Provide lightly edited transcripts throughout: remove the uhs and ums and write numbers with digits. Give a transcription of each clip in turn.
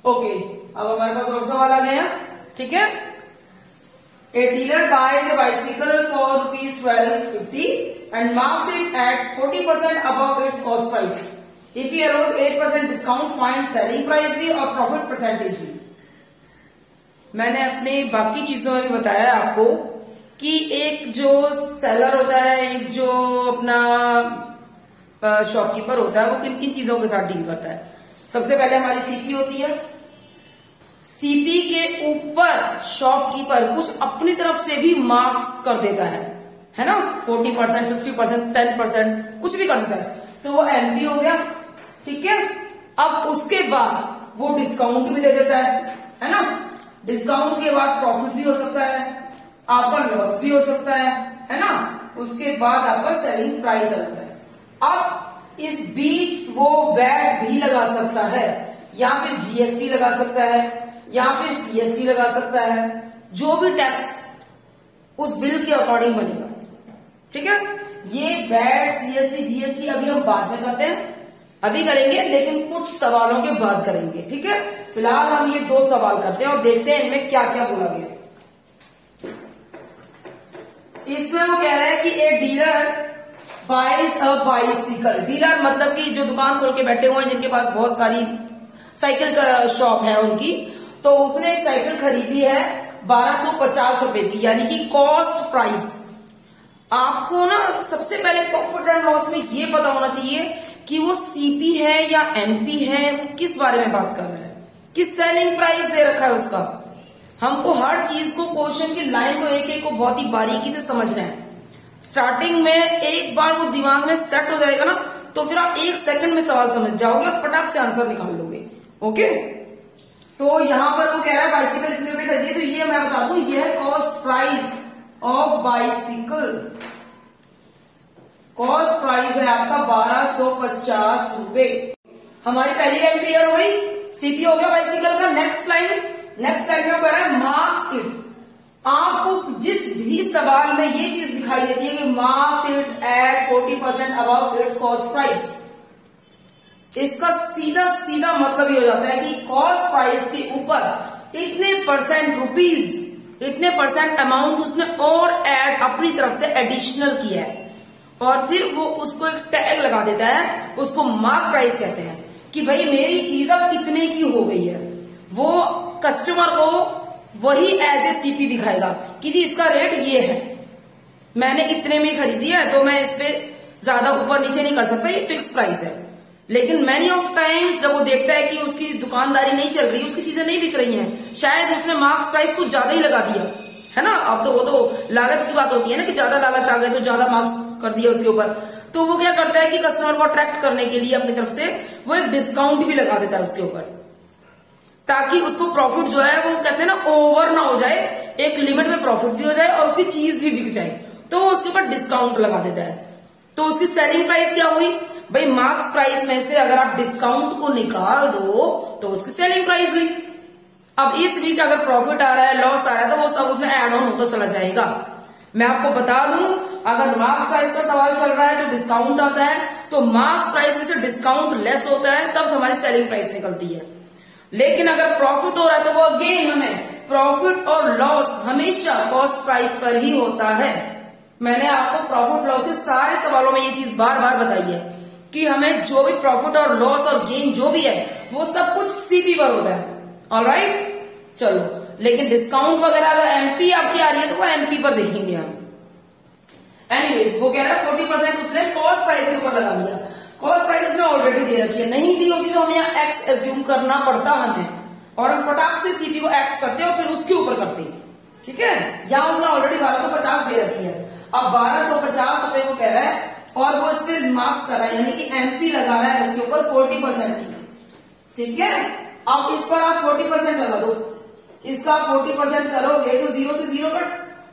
Okay, अब हमारे पास और सवाल आ गया। ठीक है, a dealer buys a bicycle for ₹1250 and marks it at 40% above its cost price. If he allows 8% discount, find selling price भी और प्रॉफिट परसेंटेज भी। मैंने अपने बाकी चीजों में बताया आपको कि एक जो सेलर होता है, एक जो अपना शॉपकीपर होता है, वो किन किन चीजों के साथ डील करता है। सबसे पहले हमारी सीपी होती है। सीपी के ऊपर शॉपकीपर कुछ अपनी तरफ से भी मार्क्स कर देता है ना, 40%, 50%, 10%, कुछ भी कर देता है, तो वो एमपी हो गया। ठीक है, अब उसके बाद वो डिस्काउंट भी दे देता है ना। डिस्काउंट के बाद प्रॉफिट भी हो सकता है, आपका लॉस भी हो सकता है ना। उसके बाद आपका सेलिंग प्राइस आ जाता है। अब इस बीच वो वैट भी लगा सकता है, या फिर जीएसटी लगा सकता है, या फिर सीएसटी लगा सकता है, जो भी टैक्स उस बिल के अकॉर्डिंग बनेगा। ठीक है, ये वैट, सीएसटी, जीएसटी अभी हम बाद में करते हैं, अभी करेंगे लेकिन कुछ सवालों के बाद करेंगे। ठीक है, फिलहाल हम ये 2 सवाल करते हैं और देखते हैं इनमें क्या क्या बोला गया। इसमें वो कह रहा है कि a dealer buys a bicycle. Dealer मतलब कि जो दुकान खोल के बैठे हुए हैं, जिनके पास बहुत सारी साइकिल का शॉप है उनकी, तो उसने एक साइकिल खरीदी है 1250 रुपए की, यानी कि कॉस्ट प्राइस। आपको ना सबसे पहले प्रॉफिट एंड लॉस में ये पता होना चाहिए कि वो सीपी है या एमपी है, वो किस बारे में बात कर रहा है, किस सेलिंग प्राइस दे रखा है उसका। हमको हर चीज को, क्वेश्चन की लाइन को, एक एक को बहुत ही बारीकी से समझना है। स्टार्टिंग में एक बार वो दिमाग में सेट हो जाएगा ना, तो फिर आप 1 सेकंड में सवाल समझ जाओगे और फटाक से आंसर निकाल लोगे। ओके, तो यहां पर वो कह रहा है बाइसिकल इतने रुपए खरीदी, तो ये मैं बता दूं, ये है cost price of bicycle. Cost price है आपका 1250 रुपए। हमारी पहली लाइन क्लियर हो गई, सीपी हो गया बाइसिकल का। नेक्स्ट लाइन में कह रहा है मार्क्स इट। आपको जिस भी सवाल में ये चीज दिखाई देती है कि marks it at 40% above its cost price, इसका सीधा सीधा मतलब ये हो जाता है कि कॉस्ट प्राइस के ऊपर इतने परसेंट रुपीज, इतने परसेंट अमाउंट उसने और ऐड अपनी तरफ से एडिशनल किया है, और फिर वो उसको एक टैग लगा देता है, उसको मार्क प्राइस कहते हैं, कि भाई मेरी चीज अब कितने की हो गई है। वो कस्टमर को वही एज ए सीपी दिखाएगा कि जी इसका रेट ये है, मैंने इतने में खरीदी है, तो मैं इस पे ज्यादा ऊपर नीचे नहीं कर सकता, ये फिक्स प्राइस है। लेकिन मैनी ऑफ टाइम्स जब वो देखता है कि उसकी दुकानदारी नहीं चल रही, उसकी चीजें नहीं बिक रही हैं, शायद उसने मार्क्स प्राइस कुछ ज्यादा ही लगा दिया है ना। अब तो वो तो लालच की बात होती है ना, कि ज्यादा लालच आ गए तो ज्यादा मार्क्स कर दिया उसके ऊपर, तो वो क्या करता है कि कस्टमर को अट्रैक्ट करने के लिए अपनी तरफ से वो एक डिस्काउंट भी लगा देता है उसके ऊपर, ताकि उसको प्रॉफिट जो है, वो कहते हैं ना, ओवर ना हो जाए, एक लिमिट में प्रॉफिट भी हो जाए और उसकी चीज भी बिक जाए, तो वो उसके ऊपर डिस्काउंट लगा देता है। तो उसकी सेलिंग प्राइस क्या हुई भाई, मार्क्स प्राइस में से अगर आप डिस्काउंट को निकाल दो तो उसकी सेलिंग प्राइस हुई। अब इस बीच अगर प्रॉफिट आ रहा है, लॉस आ रहा है, तो वो सब उसमें एड ऑन होता चला जाएगा। मैं आपको बता दूं, अगर मार्क्स प्राइस का सवाल चल रहा है, जो डिस्काउंट आता है, तो मार्क्स प्राइस में से डिस्काउंट लेस होता है, तब हमारी सेलिंग प्राइस निकलती है। लेकिन अगर प्रॉफिट हो रहा है, तो वो अगेन हमें प्रॉफिट और लॉस हमेशा कॉस्ट प्राइस पर ही होता है। मैंने आपको प्रॉफिट लॉस के सारे सवालों में ये चीज बार बार बताई है कि हमें जो भी प्रॉफिट और लॉस और गेन जो भी है, वो सब कुछ सीपी पर होता है। ऑलराइट, चलो, लेकिन डिस्काउंट वगैरह अगर एमपी आपकी आ रही है तो वो एमपी पर देखेंगे हम। एनीवेज, वो कह रहा है 40% उसने कॉस्ट प्राइस के ऊपर लगा दिया। कॉस्ट प्राइस उसने ऑलरेडी दे रखी है, नहीं दी होगी तो हमें यहाँ एक्स एज्यूम करना पड़ता हमें, और हम फटाक से सीपी को एक्स करते हैं और फिर उसके ऊपर करते हैं। ठीक है, यहाँ उसने ऑलरेडी 1250 दे रखी है। अब 1250 रुपए को कह रहा है और वो इस पे मार्क्स कर रहा है, यानी कि एमपी लगा रहा है इसके ऊपर 40% की। ठीक है, अब इस पर आप 40% लगा दो, इसका 40% करोगे तो 0 से 0 कट,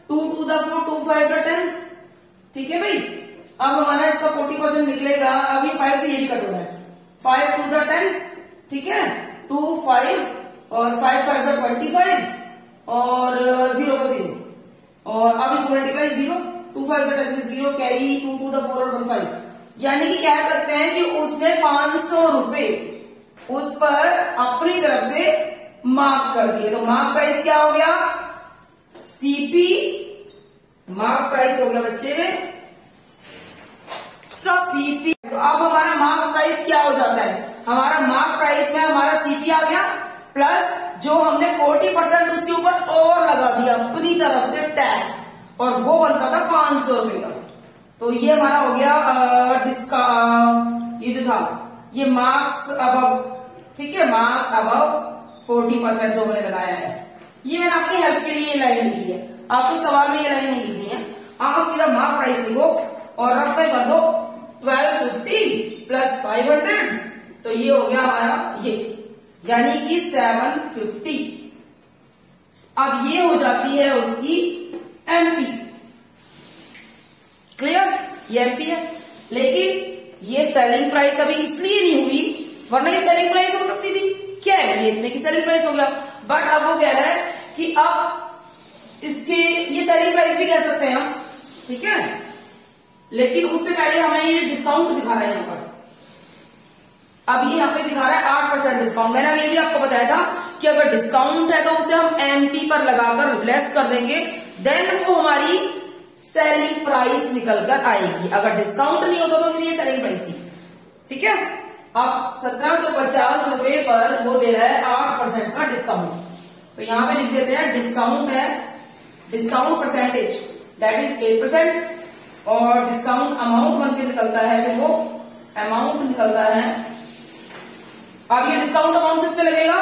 2 to the 4, 2 5 का 10। ठीक है भाई, अब हमारा इसका 40% निकलेगा। अब ये 5 से ये भी कट हो रहा है, 5 to the 10। ठीक है, 2 5 और 5 5 का 25 और 0 का 0, और अब इस मल्टीप्लाई 0, 2 5 का 10 0 कैरी 2 to the 4 और 1 5। यानी कि कह सकते हैं कि उसने 500 रुपए उस पर अपनी तरफ से मार्क कर दिए। तो मार्क प्राइस क्या हो गया? सीपी मार्क प्राइस हो गया बच्चे सीपी। तो अब हमारा मार्क प्राइस क्या हो जाता है? हमारा मार्क प्राइस में हमारा सीपी आ गया प्लस जो हमने 40% उसके ऊपर और लगा दिया अपनी तरफ से टैग, और वो बनता था 500 रुपए का। तो ये हमारा हो गया ये जो था ये मार्क्स अबव, ठीक है, मार्क्स अबव 40% जो मैंने लगाया है। ये मैंने आपकी हेल्प के लिए ये लाइन लिखी है, आपको सवाल में ये लाइन नहीं लिखनी है। आप सीधा मार्क प्राइस लिखो और रफ में कर दो 1250 प्लस 500, तो ये हो गया हमारा ये, यानी कि 750। अब ये हो जाती है उसकी एमपी। क्लियर? ये एमपी है, लेकिन ये सेलिंग प्राइस अभी इसलिए नहीं हुई, वरना ये सेलिंग प्राइस हो सकती थी। क्या है? ये इतने की सेलिंग प्राइस हो गया, बट अब वो कह रहा है कि अब इसके ये सेलिंग प्राइस भी कह सकते हैं हम, ठीक है, लेकिन उससे पहले हमें ये डिस्काउंट दिखा रहा है यहाँ पर। अब ये यहाँ पे दिखा रहा है 8% डिस्काउंट। मैंने अभी भी आपको बताया था कि अगर डिस्काउंट है तो उसे हम एमपी पर लगाकर रिप्लेस कर देंगे, देन वो हमारी सेलिंग प्राइस निकल कर आएगी। अगर डिस्काउंट नहीं होता तो फिर ये सेलिंग प्राइस थी, ठीक है। अब 1750 रुपए पर वो दे रहा है 8% का डिस्काउंट, तो यहां पे लिख देते हैं डिस्काउंट है, डिस्काउंट परसेंटेज दैट इज 8%, और डिस्काउंट अमाउंट बनके निकलता है, फिर वो अमाउंट निकलता है। अब ये डिस्काउंट अमाउंट किस पे लगेगा?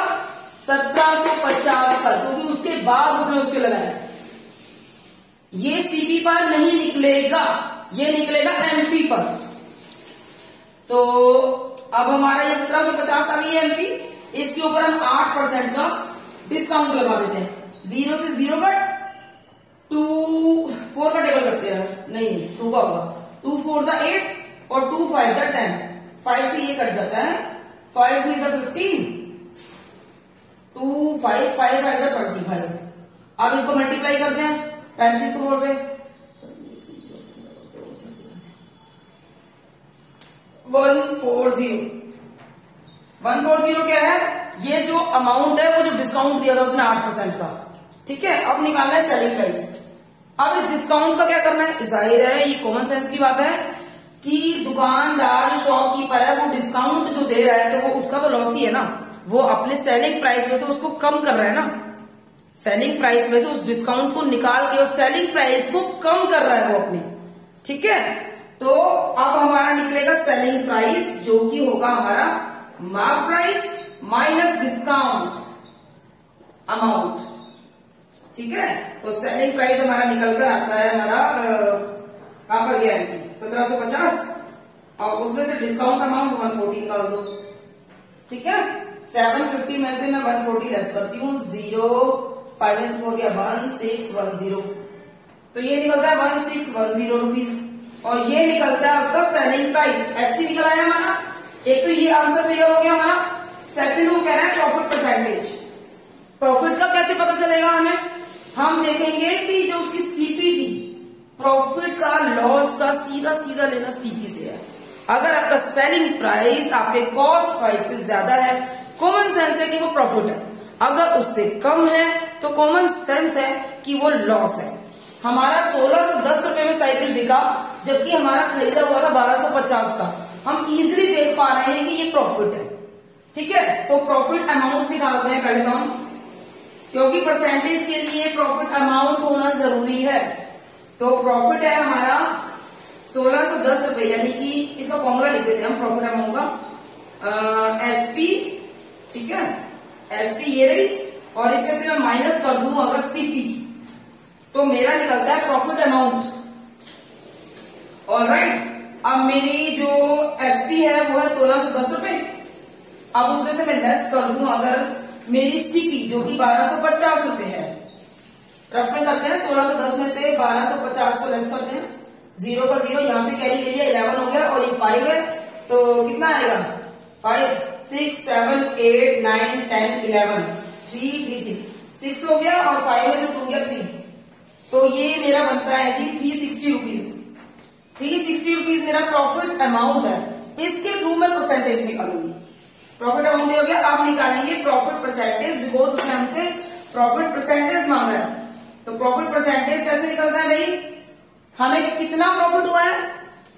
1750 पर, क्योंकि उसके बाद उसने उसके लगाया। ये सीपी पर नहीं निकलेगा, ये निकलेगा एमपी पर। तो अब हमारा ये 1750 आ गई एमपी, इसके ऊपर हम 8% का डिस्काउंट लगा देते हैं। 0 से 0 कट, 2 4 का टेबल करते हैं, नहीं 2 का होगा, 2 4 द 8 और 2 5 द 10, 5 से ये कट जाता है, 5 3 द 15, 2 5 5 5 द 25। अब इसको मल्टीप्लाई करते हैं 35 को 4 से, 140 क्या है? ये जो अमाउंट है वो जो डिस्काउंट दिया था उसने 8% का, ठीक है। अब निकालना है सेलिंग प्राइस। अब इस डिस्काउंट का क्या करना है? जाहिर है ये कॉमन सेंस की बात है कि दुकानदार शॉपकीपर है, वो डिस्काउंट जो दे रहा है तो वो उसका तो लॉस ही है ना, वो अपने सेलिंग प्राइस में से उसको कम कर रहा है ना, सेलिंग प्राइस में से उस डिस्काउंट को निकाल के उस सेलिंग प्राइस को कम कर रहा है वो अपनी, ठीक है। तो अब हमारा निकलेगा सेलिंग प्राइस, जो कि होगा हमारा mark price minus discount amount, ठीक है। तो सेलिंग प्राइस हमारा निकल कर आता है हमारा कहां पर गया? 1750, और उसमें से डिस्काउंट अमाउंट 140 निकाल दो, ठीक है। 750 में से मैं 140 लेस करती हूँ, 0 5 में से हो गया 1610, तो ये निकलता है 1610 रुपीज, और ये निकलता है उसका सेलिंग प्राइस। एसपी निकल आया हमारा, एक तो ये आंसर क्लियर हो गया हमारा। सेकंड वो कह रहा है प्रॉफिट परसेंटेज। प्रॉफिट का कैसे पता चलेगा हमें? हम देखेंगे कि जो उसकी सीपी थी, प्रॉफिट का लॉस का सीधा सीधा लेना सीपी से है। अगर आपका सेलिंग प्राइस आपके कॉस्ट प्राइस से ज्यादा है, कॉमन सेंस है कि वो प्रॉफिट है, अगर उससे कम है तो कॉमन सेंस है कि वो लॉस है। हमारा 1610 रुपए में साइकिल बिका, जबकि हमारा खरीदा हुआ था 1250 का। हम इजीली देख पा रहे हैं कि ये प्रॉफिट है, ठीक है। तो प्रॉफिट अमाउंट निकालते हैं पहले तो हम, क्योंकि परसेंटेज के लिए प्रॉफिट अमाउंट होना जरूरी है। तो प्रॉफिट है हमारा 1610 रुपए, यानी कि इसका फॉर्मूला लिख देते हैं हम प्रॉफिट अमाउंट का, एसपी, ठीक है, एसपी ये रही, और इसमें से मैं माइनस कर दूं अगर सीपी, तो मेरा निकलता है प्रॉफिट अमाउंट। ऑलराइट, अब मेरी जो एसपी है वो है 1610 रुपए। अब उसमें से मैं लेस कर दूं अगर मेरी सीपी जो कि 1250 रुपए है, रफ में करते हैं, 1610 में से 1250 को लेस करते हैं, 0 का 0 यहां से कैरी ले लिया, 11 हो गया, और ये 5 है, तो कितना आएगा? 5 6 7 8 9 10 11 3 3 6 हो गया, और 5 में से 2 गया 3, तो ये मेरा बनता है जी 360 रुपीज। 360 रुपीज मेरा प्रॉफिट अमाउंट है। इसके थ्रू मैं परसेंटेज निकालूंगी। प्रॉफिट अमाउंट हो गया। अब निकालेंगे प्रॉफिट परसेंटेज, बिकॉज उसने हमसे प्रॉफिट परसेंटेज मांगा है। तो प्रॉफिट परसेंटेज कैसे निकलता है भाई, हमें कितना प्रॉफिट हुआ है,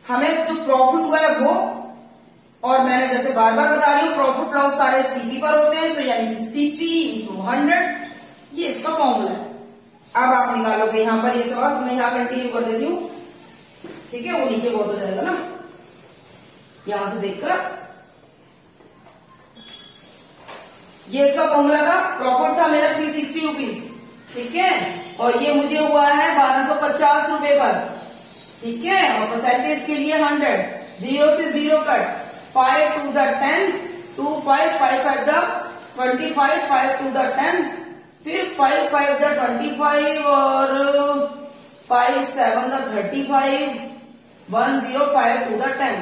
हमें जो प्रॉफिट हुआ है वो, और मैंने जैसे बार बार बता रही हूँ प्रॉफिट लॉस सारे सीपी पर होते हैं, तो यानी कि सीपी इंटू 100, ये इसका फॉर्मूला है। अब आप निकालोगे यहाँ पर ये सवाल, मैं यहाँ कंटिन्यू कर देती हूँ, ठीक है, वो नीचे बहुत हो जाएगा ना, यहां से देखकर। ये इसका फॉर्मूला था, प्रॉफिट था मेरा 360 रुपीज, ठीक है, और ये मुझे हुआ है 1250 रुपए पर, ठीक है, और परसेंटेज के लिए 100, 0 से 0 cut, 5 to the 10, 2 5 5 5 the 25, 5 to the 10, फिर 5 5 the 25 और 5 7 the 35, 1 0 5 to the 10।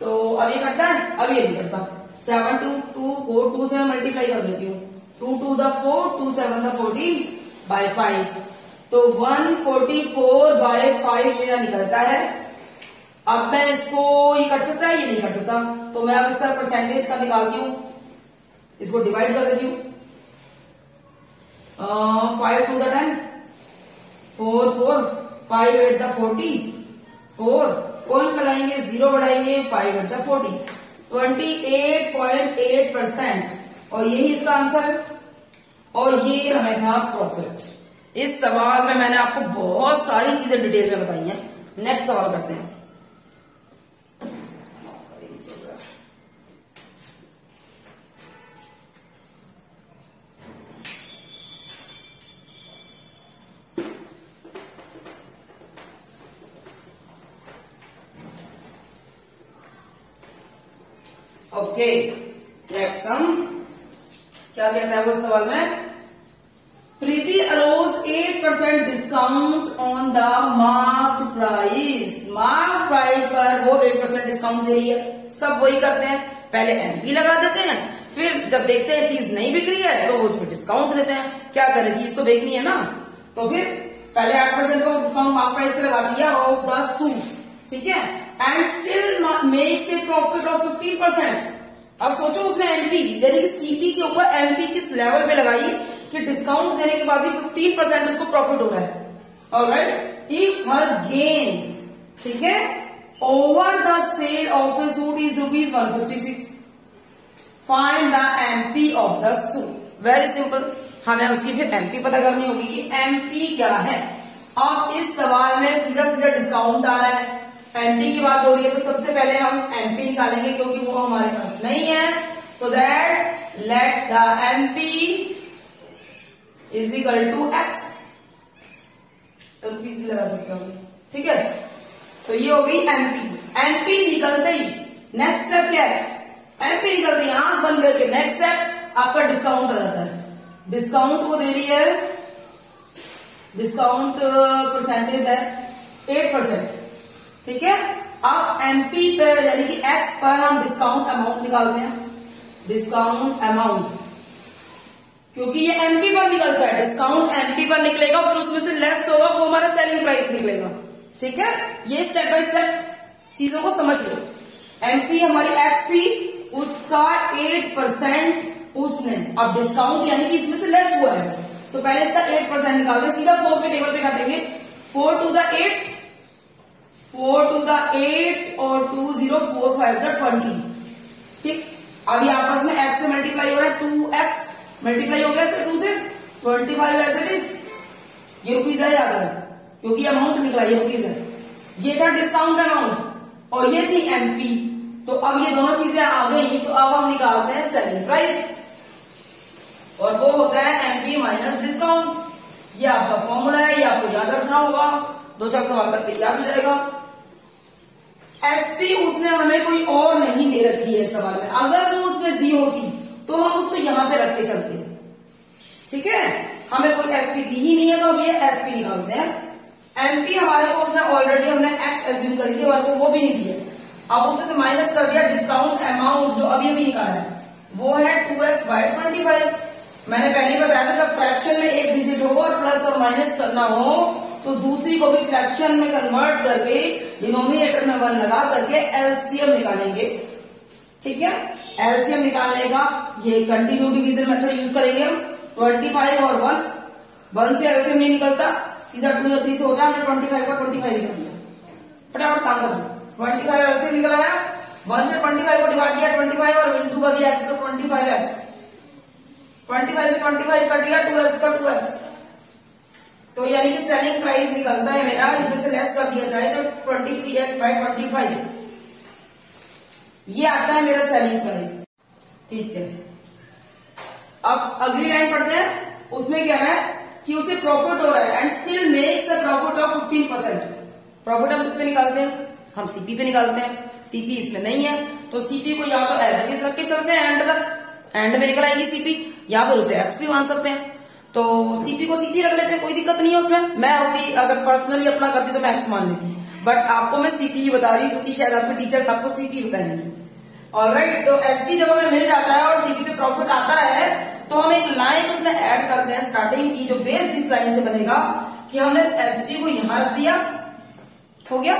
तो अब ये करता है, अब ये नहीं करता। 7 to 2 को 2 से मल्टीप्लाई कर देती हूँ, 2 to the 4, 2 7 the 14 by 5, तो 144 by 5 मेरा निकलता है। अब मैं इसको ये कर सकता है, ये नहीं कर सकता, तो मैं अब इसका परसेंटेज का निकालती हूँ, इसको डिवाइड कर देती हूँ। 5 to the 10, 4 4, 5 8 the 40, 4 पॉइंट लगाएंगे, 0 बढ़ाएंगे, 5 8 the 40, 28.8%, और यही इसका आंसर है। और ये हमें था प्रॉफिट। इस सवाल में मैंने आपको बहुत सारी चीजें डिटेल में बताई हैं। नेक्स्ट सवाल करते हैं। ओके, नेक्स्ट सम क्या कहता है वो सवाल में, Preeti allows 8% discount on the mark price. Mark price पर वो 8% डिस्काउंट दे रही है। सब वही करते हैं, पहले एमपी लगा देते हैं, फिर जब देखते हैं चीज नहीं बिक रही है तो उसमें डिस्काउंट देते हैं। क्या करें, चीज तो बेचनी है ना, तो फिर पहले 8% का डिस्काउंट मार्क प्राइस पे लगा दिया ऑफ द सूट्स, ठीक है, and still makes a profit of 15%। अब सोचो उसने एमपी यानी कि सीपी के ऊपर एमपी किस लेवल पे लगाई कि डिस्काउंट देने के बाद भी 15% उसको प्रॉफिट हो रहा है। ऑलराइट, इफ हर गेन, ठीक है, over the sale of a suit is ₹156, find the MP of the suit. Very simple, हमें उसकी फिर एमपी पता करनी होगी कि एमपी क्या है। अब इस सवाल में सीधा सीधा डिस्काउंट आ रहा है, एमपी की बात हो रही है, तो सबसे पहले हम एमपी निकालेंगे क्योंकि वो हमारे पास नहीं है। So that let the MP is equal to X, तो पीस भी लगा सकते हो, ठीक है। तो ये हो गई एमपी। एमपी निकलते ही नेक्स्ट स्टेप क्या है, एमपी निकलते ही आंख बंद करके नेक्स्ट स्टेप आपका डिस्काउंट आ जाता है। डिस्काउंट वो दे रही है, डिस्काउंट परसेंटेज है 8%, ठीक है। अब एमपी पर यानी कि एक्स पर हम डिस्काउंट अमाउंट निकालते हैं, डिस्काउंट अमाउंट, क्योंकि ये एमपी पर निकलता है, डिस्काउंट एमपी पर निकलेगा, फिर उसमें से लेस होगा, वो हमारा सेलिंग प्राइस निकलेगा, ठीक है। ये स्टेप बाय स्टेप चीजों को समझ लो। एमपी हमारी एक्स थी, उसका 8% उसने, अब डिस्काउंट यानी कि इसमें से लेस हुआ है, तो पहले इसका 8% निकालते हैं, सीधा 4 के टेबल पे काटेंगे, 4 to the 8, 4 to the 8 और 2 0 4 5 the 20, ठीक। अब ये आपस में x से मल्टीप्लाई हो रहा है, 2x मल्टीप्लाई हो गया इससे 2 से, 25 एज इट इज, ये रुपीज है याद रखना, क्योंकि अमाउंट निकला ये रुपीज है। ये था डिस्काउंट अमाउंट और ये थी एमपी, तो अब ये दोनों चीजें आ गई, तो अब हम निकालते हैं सेलिंग प्राइस, और वो होता है एमपी माइनस डिस्काउंट। ये आपका फॉर्मूला है, ये आपको याद रखना होगा, 2-4 सवाल करके याद हो जाएगा। एसपी उसने हमें कोई और नहीं दे रखी है सवाल में, अगर वो उसने दी होती तो हम उसको यहां पे रख के चलते हैं, ठीक है। हमें कोई एसपी दी ही नहीं है, तो हम ये एसपी निकालते हैं। एमपी हमारे को उसने ऑलरेडी हमने एक्स एज्यूम करी थी, हमारे को वो भी नहीं दिया, अब उसमें से माइनस कर दिया डिस्काउंट अमाउंट जो अभी अभी निकाला है, वो है 2x by 25। मैंने पहले ही बताया था जब फ्रैक्शन में एक डिजिट होगा और प्लस और माइनस करना हो तो दूसरी को भी फ्रैक्शन में कन्वर्ट करके डिनोमिनेटर में 1 लगा करके एलसीएम निकालेंगे, ठीक है। एलसीएम निकालने का ये कंटिन्यू डिवीजन मेथड यूज करेंगे हम। 25 और 1 से एलसीएम नहीं निकलता, सीधा 2 या 3 से होता है। हमने 25 का 25 निकाल दिया, फटाफट काम कर दो। 25 एलसीएम निकल आया, 1 से 25 को डिवाइड किया 25 और इंटू कर दिया एक्स, तो 25x। 25 से 25 कट दिया 2x का 2x, तो यानी कि सेलिंग प्राइस निकलता है मेरा, इसमें से लेस कर दिया जाए तो 23x बाय 25, ये आता है मेरा सेलिंग प्राइस। ठीक है, अब अगली लाइन पढ़ते हैं। उसमें क्या है कि उसे प्रॉफिट हो रहा है and still makes a profit of 15%। Profit हम किस पे निकालते हैं? हम सीपी पे निकालते हैं। सीपी इसमें नहीं है तो सीपी को या तो एज इट इज रख के चलते हैं एंड तक, एंड में निकल आएगी सीपी, या फिर उसे एक्स भी मान सकते हैं। तो सीपी को सीपी रख लेते हैं, कोई दिक्कत नहीं है उसमें। मैं होती अगर पर्सनली अपना करती तो मैं एक्स मान लेती, बट आपको मैं सीपी ही बता रही हूँ क्योंकि शायद आपके टीचर्स आपको सीपी बताएंगे। ऑलराइट, तो एसपी जब हमें मिल जाता है और सीपी पे प्रॉफिट आता है तो हम एक लाइन उसमें ऐड करते हैं स्टार्टिंग की, जो बेस जिस लाइन से बनेगा कि हमने एसपी को यहां रख दिया, हो गया,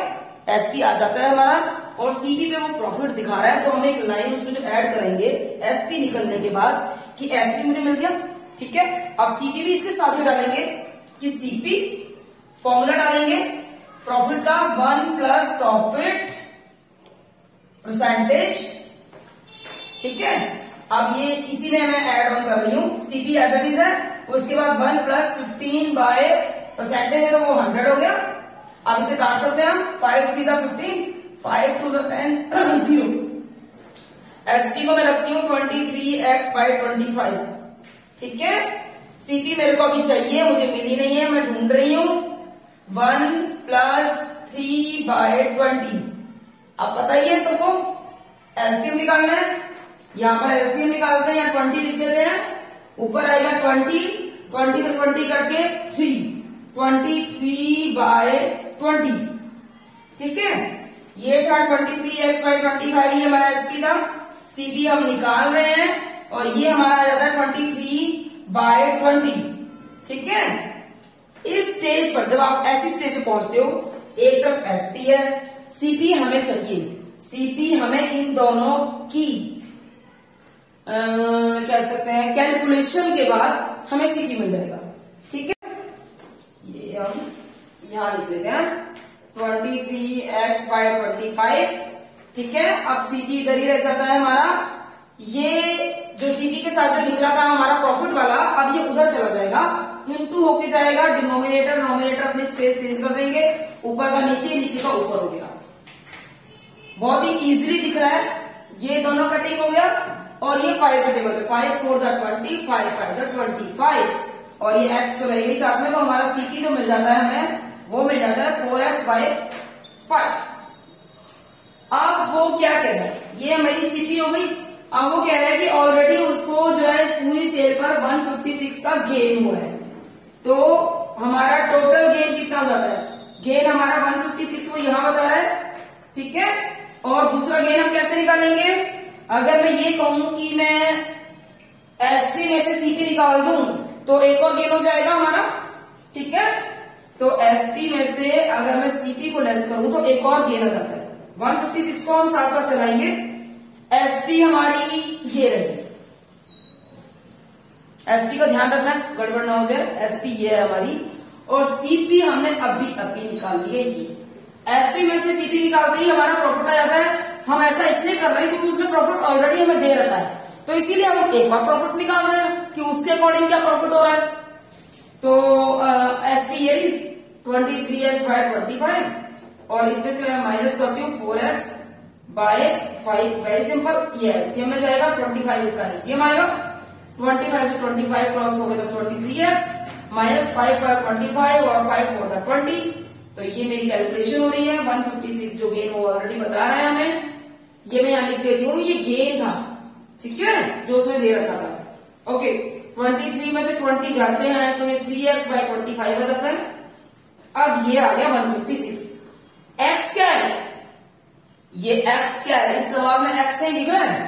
एसपी आ जाता है हमारा और सीपी पे वो प्रॉफिट दिखा रहा है, तो हम एक लाइन उसमें जो ऐड करेंगे एसपी निकलने के बाद कि एसपी मुझे मिल गया। ठीक है, अब सीपी भी इसके साथ में डालेंगे कि सीपी फॉर्मूला डालेंगे प्रॉफिट का 1 प्लस प्रॉफिट परसेंटेज। ठीक है, अब ये इसी में मैं ऐड ऑन कर रही हूँ, सीपी एज इट इज है, उसके बाद 1 प्लस 15 बाय परसेंटेज है तो वो 100 हो गया। अब इसे काट सकते हैं हम, 5 3 15, 5 2 10 0। एसपी को मैं रखती हूँ 23x बाय 25। ठीक है, सीपी मेरे को अभी चाहिए, मुझे मिली नहीं है, मैं ढूंढ रही हूँ 1 प्लस 3 बाय 20। अब बताइए सबको एलसीएम निकालना है, यहां पर एलसीएम निकालते हैं या 20 लिख देते हैं, ऊपर आएगा 20, 20 से 20 करके 3, 23 बाय 20। ठीक है, ये था 23x बाय 25, ये हमारा एसपी था। सीबी हम निकाल रहे हैं और ये हमारा आ जाता है 23 बाय 20। ठीक है, इस स्टेज पर जब आप ऐसी स्टेज पे पहुंचते हो, एक तरफ एसपी है, सीपी हमें चाहिए, सीपी हमें इन दोनों की कह सकते हैं कैलकुलेशन के बाद हमें सीपी मिल जाएगा। ठीक है, ये हम यहां लिख लेते हैं 23x बाय 25। ठीक है, अब सीपी इधर ही रह जाता है हमारा, ये जो सीपी के साथ जो निकला था हमारा प्रॉफिट वाला, अब ये उधर चला जाएगा, इनटू होके जाएगा डिनोमिनेटर नोमिनेटर, अपनी स्पेस चेंज कर देंगे, ऊपर का नीचे, नीचे का ऊपर हो गया। बहुत ही इजीली दिख रहा है, ये दोनों कटिंग हो गया और ये 5 के टेबल पे 5 4 20, 5 5 25 और ये x तो रहेगी साथ में, तो हमारा सीपी जो मिल जाता है हमें वो मिल जाता है 4x बाय 5। अब वो क्या कह रहा है, ये हमारी सीपी हो गई। अब वो कह रहा है कि ऑलरेडी उसको जो है इस पूरी सेल पर 156 का गेन हुआ है, तो हमारा टोटल गेन कितना हो जाता है? गेन हमारा 156 वो यहां बता रहा है। ठीक है, और दूसरा गेन हम कैसे निकालेंगे? अगर मैं ये कहूं कि मैं एसपी में से सीपी निकाल दूं तो एक और गेन हो जाएगा हमारा। ठीक है, तो एसपी में से अगर मैं सीपी को लेस करूं तो एक और गेन आ जाता है। 156 को हम साथ साथ चलाएंगे, एसपी हमारी ये रही, एसपी का ध्यान रखना है गड़बड़ ना हो जाए, एसपी ये है हमारी, और सीपी हमने अभी निकाल लिए। ये एसपी में से सीपी निकालते ही हमारा प्रॉफिट आ जाता है। हम ऐसा इसलिए कर रहे हैं क्योंकि उसने प्रॉफिट ऑलरेडी हमें दे रखा है, तो इसीलिए हम एक बार प्रॉफिट निकाल रहे हैं कि उसके अकॉर्डिंग क्या प्रॉफिट हो रहा है। तो एसपी ये 23x बाय 25 और इसमें से मैं माइनस करती हूँ 4x बाय 5। वेरी सिंपल, ये एलसीएम में जाएगा, 25 इसका एलसीएम आएगा, 25 से 25 क्रॉस हो गया तो 23x माइनस 5 बाय 25 और 5 4 20। तो ये मेरी कैलकुलेशन हो रही है। 156 जो गेन वो ऑलरेडी बता रहा है हमें, ये मैं यहां लिख देती हूँ, ये गेन था। ठीक है, जो उसने दे रखा था। ओके, 23 में से 20 जाते हैं तो ये 3x बाय 25 आ जाता है। अब ये आ गया 156। x क्या है? ये x क्या है? इस सवाल में x नहीं दिख रहा है,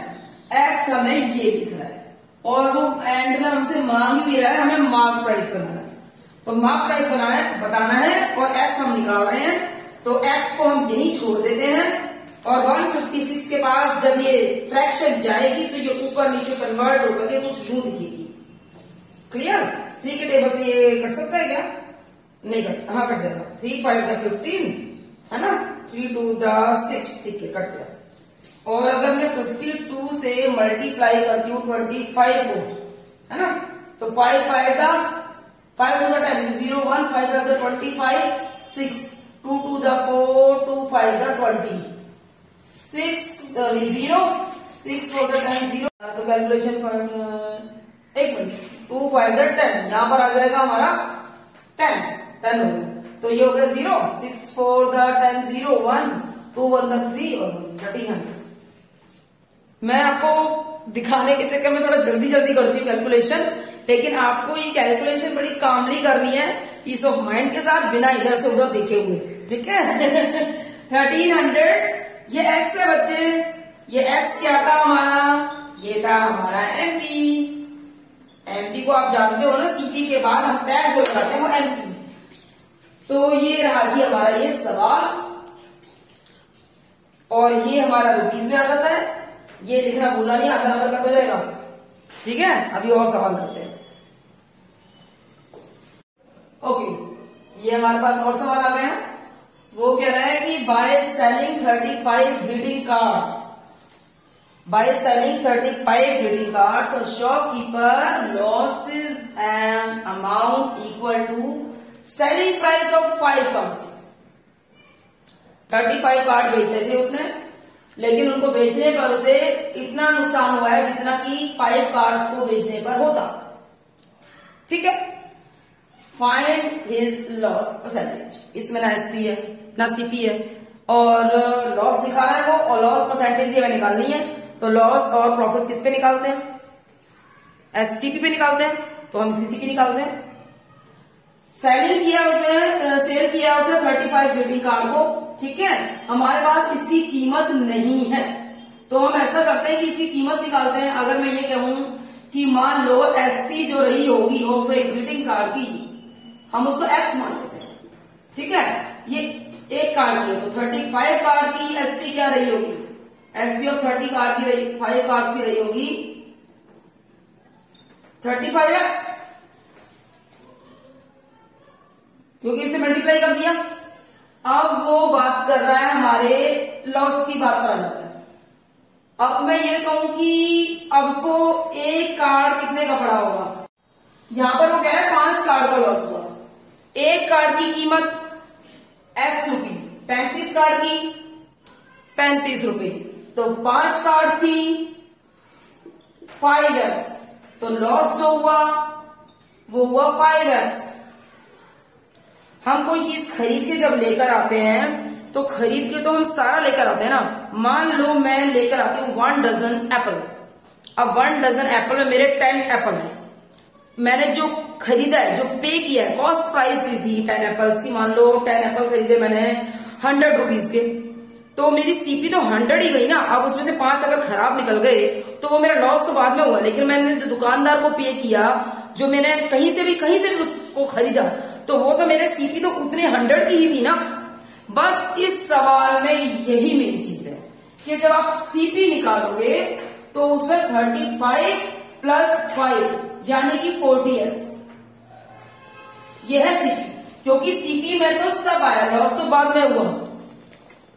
x हमें ये दिख रहा है और वो एंड में हमसे मांग भी रहा है, हमें मार्क प्राइस बनाना है। तो मार्क प्राइस बताना है और x हम निकाल रहे हैं, तो x को हम यहीं छोड़ देते हैं और 156 के पास जब ये फ्रैक्शन जाएगी तो ये ऊपर नीचे कन्वर्ट होकर के कुछ यूं दिखेगी। क्लियर? 3 के टेबल से ये कर सकता है क्या? नहीं कर, हाँ कट जाएगा। 3 5 द 15 है ना, 3 2 द 6, ठीक है कट गया। और अगर मैं 52 से मल्टीप्लाई करती हूँ 25 को, है ना, तो 5 5 the 5 to the 10 0 1 5 5 the 25 6 2 2 the 4 2 5 the 20 6 0 6 4 the 9 0। तो कैलकुलेशन एक मिनट 2 5 द 10 यहां पर आ जाएगा हमारा 10 हो गया। तो ये हो गया 0 6 4 द 10 0 1 2 1 द 3 और 1300। मैं आपको दिखाने के चक्कर में थोड़ा जल्दी जल्दी करती हूँ कैलकुलेशन, लेकिन आपको ये कैलकुलेशन बड़ी कामली करनी है, पीस ऑफ माइंड के साथ, बिना इधर से उधर देखे हुए, ठीक है। 1300 ये एक्स है बच्चे, ये एक्स क्या था हमारा, ये था हमारा एमपी। एमपी को आप जानते हो ना, सीपी के बाद हम टैग जो लगाते हैं वो एमपी। तो ये रहा जी हमारा ये सवाल, और ये हमारा रुपीज में आ जाता है। ये लिखना भूलना नहीं, आधा नंबर कट हो जाएगा, ठीक है। अभी और सवाल करते हैं। ओके, ये हमारे पास और सवाल आ गए हैं। वो कह रहा है कि by selling 35 greeting cards, by selling 35 greeting cards और shopkeeper loses an amount equal to selling price of 5 cards. 35 card बेचे थे उसने, लेकिन उनको बेचने पर उसे इतना नुकसान हुआ है जितना कि 5 कार्ड्स को बेचने पर होता, ठीक है। Find his loss percentage. इसमें ना एसपी है ना सीपी है, और लॉस लिखा है वो, और लॉस परसेंटेज ये हमें निकालनी है। तो लॉस और प्रॉफिट किस पे निकालते हैं? एससीपी पे निकालते हैं, तो हम इसकी सीपी निकालते हैं। सेलिंग किया उसने, सेल किया उसने 35 ग्रीटिंग कार्ड को, ठीक है। हमारे पास इसकी कीमत नहीं है, तो हम ऐसा करते हैं कि इसकी कीमत निकालते हैं। अगर मैं ये कहूं कि मान लो एसपी जो रही होगी ऑफ ए ग्रीटिंग कार्ड की, हम उसको एक्स मान लेते हैं, ठीक है। ये एक कार्ड की है, तो 35 कार्ड की एसपी क्या रही होगी? एसपी ऑफ 30 कार्ड की रही, 5 कार्ड की रही होगी 35x, क्योंकि इसे मल्टीप्लाई कर दिया। अब वो बात कर रहा है हमारे लॉस की बात पर आ जाता है। अब मैं ये कहूं कि अब उसको एक कार्ड कितने का पड़ा होगा, यहां पर वो कह रहा है 5 कार्ड का लॉस हुआ। एक कार्ड की कीमत x रुपये, 35 कार्ड की 35 रुपये, तो 5 कार्ड की 5x, तो लॉस जो हुआ वो हुआ 5x। हम कोई चीज खरीद के जब लेकर आते हैं तो खरीद के तो हम सारा लेकर आते हैं ना। मान लो मैं लेकर आती हूँ 1 डजन एप्पल। अब 1 डजन एप्पल में मेरे 10 एप्पल है। मैंने जो खरीदा है, जो पे किया है, कॉस्ट प्राइस दी थी 10 एप्पल्स की, मान लो 10 एप्पल खरीदे मैंने 100 रुपीज के, तो मेरी सीपी तो 100 ही गई ना। अब उसमें से 5 अगर खराब निकल गए तो वो मेरा लॉस तो बाद में हुआ, लेकिन मैंने जो दुकानदार को पे किया, जो मैंने कहीं से भी उसको खरीदा, तो वो तो मेरे सीपी तो उतने 100 की ही थी ना। बस इस सवाल में यही मेन चीज है कि जब आप सीपी निकालोगे तो उसमें 35 प्लस 5 यानी कि 40x, यह है सीपी। क्योंकि सीपी में तो सब आया, लॉस तो बाद में हुआ,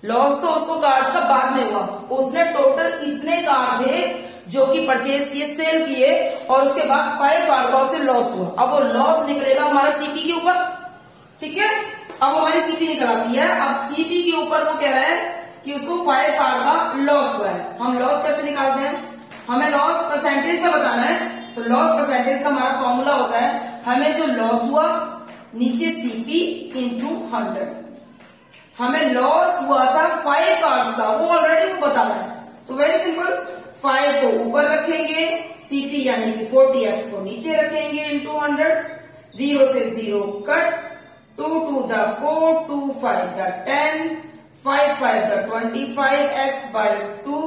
लॉस तो उसको कार्ड सब बाद में हुआ। उसने टोटल इतने कार्ड थे जो कि परचेज किए, सेल किए, और उसके बाद 5 कार्ड का उसे लॉस हुआ। अब वो लॉस निकलेगा हमारा सीपी के ऊपर, ठीक है। अब हमारी सीपी निकल आती है। अब सीपी के ऊपर वो कह रहा है कि उसको 5 कार्ड का लॉस हुआ है। हम लॉस कैसे निकालते हैं? हमें लॉस परसेंटेज में बताना है। तो लॉस परसेंटेज का हमारा फॉर्मूला होता है, हमें जो लॉस हुआ नीचे सीपी इंटू 100। हमें लॉस हुआ था 5 कार्ड्स का, वो ऑलरेडी वो बता रहा है। तो वेरी सिंपल, 5 को ऊपर रखेंगे, सीपी यानी कि 40x को नीचे रखेंगे इंटू 100, 0 से 0 cut, 2 2 the 4, 2 5 the 10, 5 5 the 25x by 2,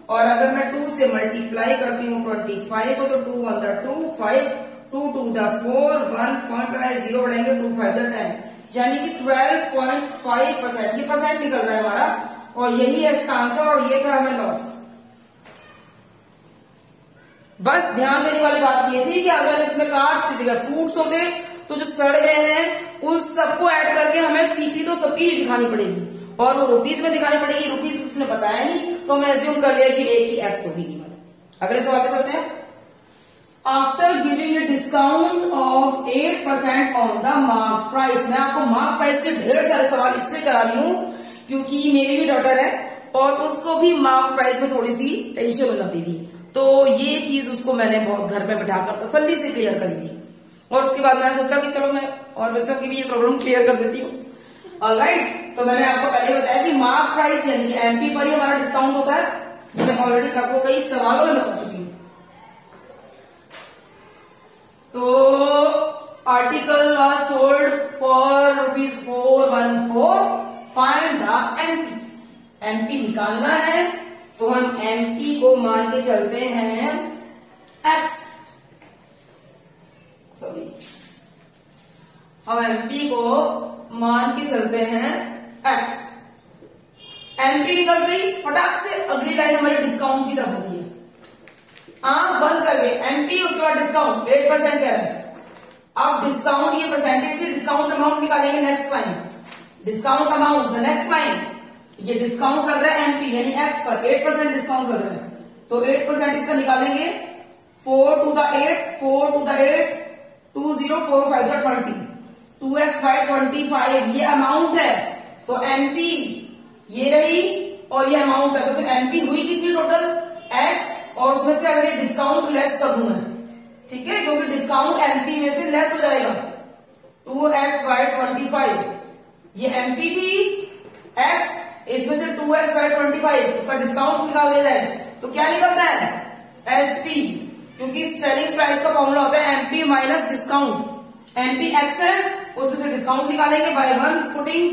और अगर मैं 2 से मल्टीप्लाई करती हूँ 25 को, तो 2 1 द 2 5, 2 2 द 4, 1 पॉइंट 0 बढ़ाएंगे, 2 5 द 10, यानी कि 12.5%। ये परसेंट निकल रहा है हमारा, और यही है इसका आंसर और ये था हमें लॉस। बस ध्यान देने वाली बात ये थी कि अगर इसमें कार्ड्स की जगह फ्रूट्स होते तो जो सड़ गए हैं उस सबको ऐड करके हमें सीपी तो सबकी दिखानी पड़ेगी और वो रुपीज में दिखानी पड़ेगी। रुपीज उसने बताया नहीं तो हमने एज्यूम कर लिया कि एक ही एक्स होगी कीमत। अगले सवाल पे चलते हैं। After giving a discount of 8% on the mark price. मैं आपको मार्क प्राइस के ढेर सारे सवाल इसलिए करा रही हूं क्योंकि मेरी भी डॉटर है और उसको भी मार्क प्राइस में थोड़ी सी टेंशन हो जाती थी, तो ये चीज उसको मैंने बहुत घर में बिठाकर तसल्ली से क्लियर करी थी और उसके बाद मैंने सोचा कि चलो मैं और बच्चों की भी ये प्रॉब्लम क्लियर कर देती हूँ। ऑलराइट, तो मैंने आपको पहले बताया कि मार्क प्राइस यानी कि एमपी पर ही हमारा डिस्काउंट होता है। ये मैं ऑलरेडी आपको कई सवालों में बता चुकी हूँ। तो article was sold for ₹414। Find the MP. MP निकालना है तो हम एमपी को मान के चलते हैं एक्स। सॉरी, हम एमपी को मान के चलते हैं एक्स। एमपी निकल गई, फटाक से अगली लाइन हमारी डिस्काउंट की तरफ होती है। आंख बंद करके एमपी उसके बाद डिस्काउंट 8% है। अब डिस्काउंट ये परसेंटेज से डिस्काउंट अमाउंट निकालेंगे next line. Discount amount the next line, ये डिस्काउंट लग रहा है एमपी यानी एक्स पर 8% डिस्काउंट लग रहा है तो 8% इसका निकालेंगे। 4 to the 8, 4 to the 8, 2045 the 20, 2x by 25 ये अमाउंट है तो एमपी ये रही और ये अमाउंट है तो फिर एमपी हुई कितनी टोटल एक्स और उसमें से अगर ये डिस्काउंट लेस कर दूं मैं, ठीक है, क्योंकि डिस्काउंट एमपी में से लेस हो जाएगा। 2x by 25 ये एमपी थी एक्स, इसमें से 2x by 25 उसका डिस्काउंट निकाल दिया जाए तो क्या निकलता है एसपी, क्योंकि सेलिंग प्राइस का फॉर्मूला होता है MP minus discount. MP x है उसमें से डिस्काउंट निकालेंगे बाय 1 पुटिंग,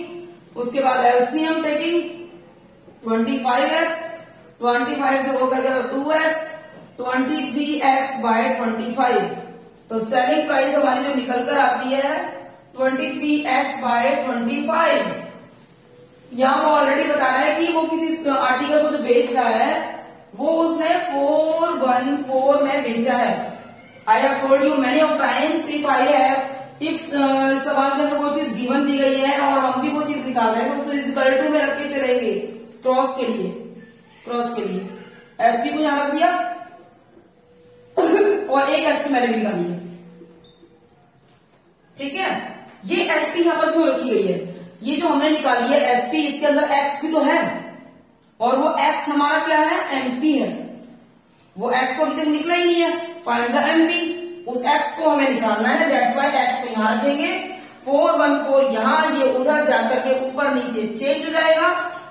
उसके बाद एलसीएम टेकिंग 25x, 25 से वो करके 2x, 23x by 25 तो सेलिंग प्राइस हमारी जो निकल कर आती है 23x by 25। यहां वो ऑलरेडी बता रहा है कि वो किसी आर्टिकल को जो बेच रहा है वो उसने 414 में बेचा है। I have told you many of times if I have if सवाल के अंदर वो चीज गिवन दी गई है और हम भी वो चीज निकाल रहे हैं तो उसे इक्वल टू में रख के चलेंगे क्रॉस के लिए एसपी को यहां रख दिया और एक एसपी मैंने भी निकाली है, ठीक है। ये एसपी यहां पर क्यों रखी गई है, ये जो हमने निकाली है एसपी इसके अंदर एक्स भी तो है और वो एक्स हमारा क्या है एमपी है, वो एक्स को अभी तक निकला ही नहीं है। फाइंड द एमपी, उस एक्स को हमें निकालना है, दैट्स व्हाई एक्स को यहां रखेंगे। 414 यहां, ये उधर जाकर के ऊपर नीचे चेंज हो जाएगा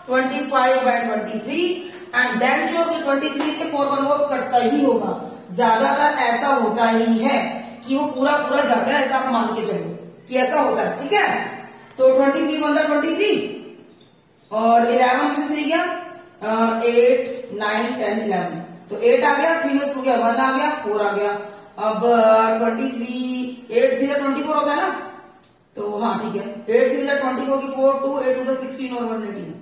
25 by 23 एंड डैम श्योर कि 23 से 414 कटता ही होगा। ज्यादातर ऐसा होता ही है कि वो पूरा जाता है, ऐसा आप मान के चलो कि ऐसा होता है, ठीक है। तो 23 बनता 23 और 11 में से 3 गया 8 9 10 11 तो 8 आ गया, 3 में से 2 गया 1 आ गया, 4 आ गया। अब 23 8 3 24 होता है ना, तो हाँ ठीक है 8 3 24 की 4 2 8 2 16 और 118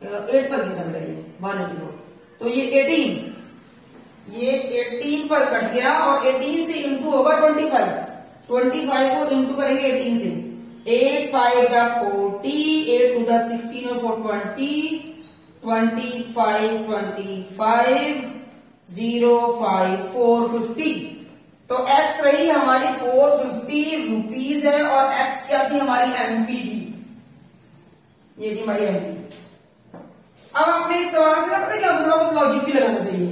8 पर गया था बेटा ये 184 तो ये 18 पर कट गया और 18 से इंटू होगा 25 को इंटू करेंगे 18 से 8 5 का 40 8 2 16 और 4 20 25 25 0 5 450 तो एक्स रही हमारी 450 रुपीज है और एक्स क्या थी हमारी एमपी थी, ये थी हमारी एमपी। अब आपने एक सवाल से पता क्या थोड़ा बहुत लॉजिक भी लगाना चाहिए।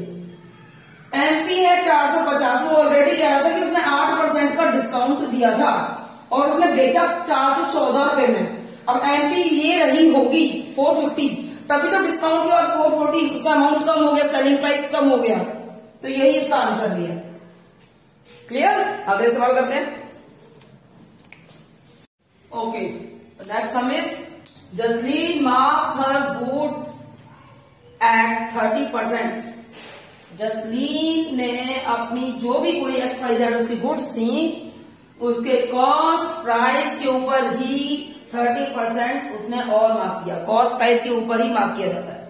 एमपी है 450, वो ऑलरेडी कह रहा था कि उसने 8% का डिस्काउंट दिया था और उसने बेचा 414 रुपए में। अब एमपी ये रही होगी 450, तभी तो डिस्काउंट के बाद 440 उसका अमाउंट कम हो गया, सेलिंग प्राइस कम हो गया, तो यही इसका आंसर भी है। क्लियर, अगले सवाल करते हैं। Okay, next sum is Jasleen marks her goods at 30%। Jasleen ने अपनी जो भी कोई XYZ उसकी गुड्स थी उसके कॉस्ट प्राइस के ऊपर ही 30% उसने और मार्क किया। कॉस्ट प्राइस के ऊपर ही मार्क किया जाता है।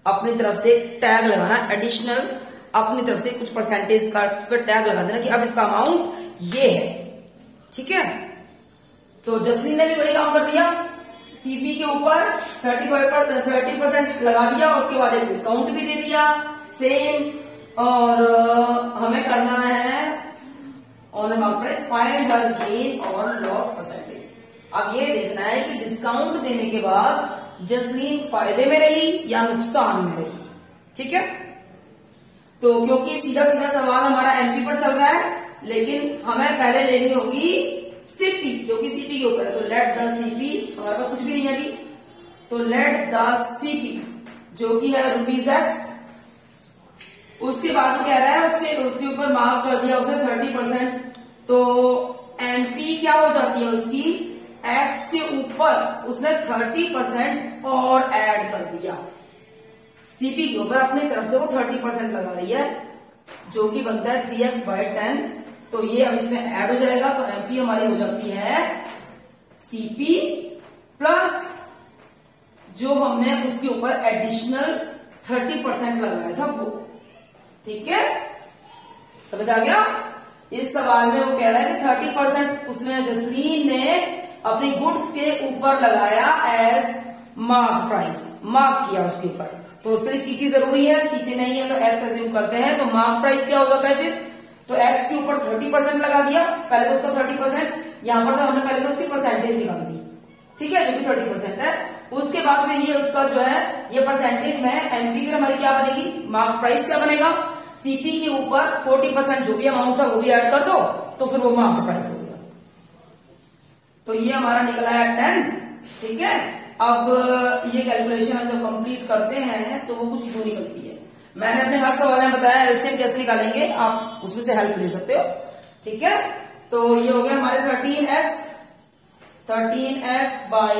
अपनी तरफ से टैग लगाना एडिशनल, अपनी तरफ से कुछ परसेंटेज का टैग लगा देना कि अब इसका अमाउंट ये है। ठीक है, तो जसलीन ने भी वही काम कर दिया, सीपी के ऊपर 30% लगा दिया और उसके बाद एक डिस्काउंट भी दे दिया सेम। और हमें करना है on mark price find her gain और लॉस परसेंटेज। अब ये देखना है कि डिस्काउंट देने के बाद जसलीन फायदे में रही या नुकसान में रही। ठीक है, तो क्योंकि सीधा सीधा सवाल हमारा एमपी पर चल रहा है, लेकिन हमें पहले लेनी होगी सीपी, क्योंकि सीपी के ऊपर है। तो लेट द सीपी, हमारे पास कुछ भी नहीं है अभी, तो लेट द सीपी जो कि है ₹X। उसके बाद कह रहा है उसके ऊपर मार्क कर दिया उसने 30%, तो एमपी क्या हो जाती है उसकी, एक्स के ऊपर उसने 30% और ऐड कर दिया। सीपी के ऊपर अपनी तरफ से वो 30% लगा रही है, जो कि बनता है 3x/10। तो ये अब इसमें ऐड हो जाएगा, तो एमपी हमारी हो जाती है सीपी प्लस जो हमने उसके ऊपर एडिशनल 30% लगाया था वो। ठीक है, समझ आ गया। इस सवाल में वो कह रहा है कि 30% उसने जसलीन ने अपनी गुड्स के ऊपर लगाया एज मार्क प्राइस, मार्क किया उसके ऊपर, तो उसके लिए सीपी जरूरी है। सीपी नहीं है तो एक्स एज्यूम करते हैं, तो मार्क प्राइस क्या हो जाता है फिर, तो एक्स के ऊपर 30% लगा दिया, पहले तो उसका 30%, यहां पर तो हमने पहले तो उसकी परसेंटेज निकाल दी। ठीक है, जो कि 30% है। उसके बाद फिर ये उसका जो है ये परसेंटेज में एमपी, फिर हमारी क्या बनेगी, मार्क प्राइस क्या बनेगा, सीपी के ऊपर 40% जो भी अमाउंट था वो भी ऐड कर दो, तो फिर वो मार्क प्राइस हो गया। तो ये हमारा निकला है 10। ठीक है, अब ये कैलकुलेशन हम जब कंप्लीट करते हैं तो वो कुछ यूं निकलती है। मैंने अपने हर सवाल में बताया एलसीएम कैसे निकालेंगे, आप उसमें से हेल्प ले सकते हो। ठीक है, तो ये हो गया हमारे 13x by